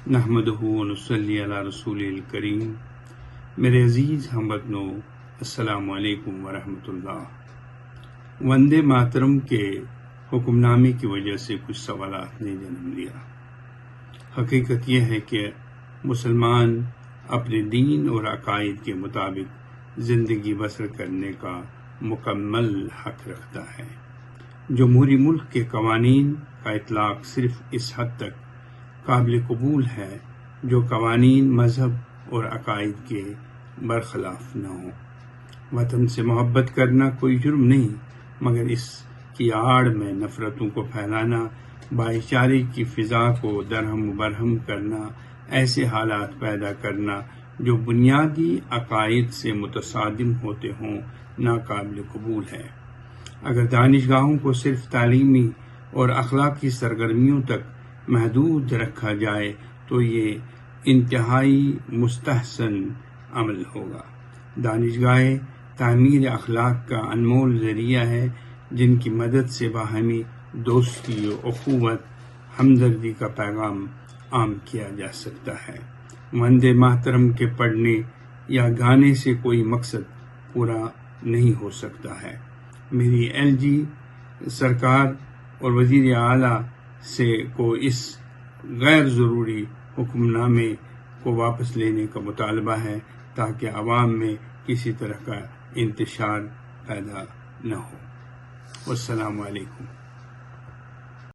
نحمدہ ونصلی علی رسول الکریم۔ میرے عزیز ہم وطنو، السلام علیکم ورحمۃ اللہ۔ وندے ماترم کے حکم نامے کی وجہ سے کچھ سوالات نے جنم لیا۔ حقیقت یہ ہے کہ مسلمان اپنے دین اور عقائد کے مطابق زندگی بسر کرنے کا مکمل حق رکھتا ہے۔ جمہوری ملک کے قوانین کا اطلاق صرف اس حد تک قابل قبول ہے جو قوانین مذہب اور عقائد کے برخلاف نہ ہوں۔ وطن سے محبت کرنا کوئی جرم نہیں، مگر اس کی آڑ میں نفرتوں کو پھیلانا، بھائی چارے کی فضا کو درہم و برہم کرنا، ایسے حالات پیدا کرنا جو بنیادی عقائد سے متصادم ہوتے ہوں، ناقابل قبول ہے۔ اگر دانشگاہوں کو صرف تعلیمی اور اخلاقی سرگرمیوں تک محدود رکھا جائے تو یہ انتہائی مستحسن عمل ہوگا۔ دانشگاہیں تعمیر اخلاق کا انمول ذریعہ ہے جن کی مدد سے باہمی دوستی و اخوت، ہمدردی کا پیغام عام کیا جا سکتا ہے۔ وندے ماترم کے پڑھنے یا گانے سے کوئی مقصد پورا نہیں ہو سکتا ہے۔ میری LG سرکار اور وزیر اعلیٰ سے کو اس غیر ضروری حکم نامے کو واپس لینے کا مطالبہ ہے تاکہ عوام میں کسی طرح کا انتشار پیدا نہ ہو۔ والسلام علیکم۔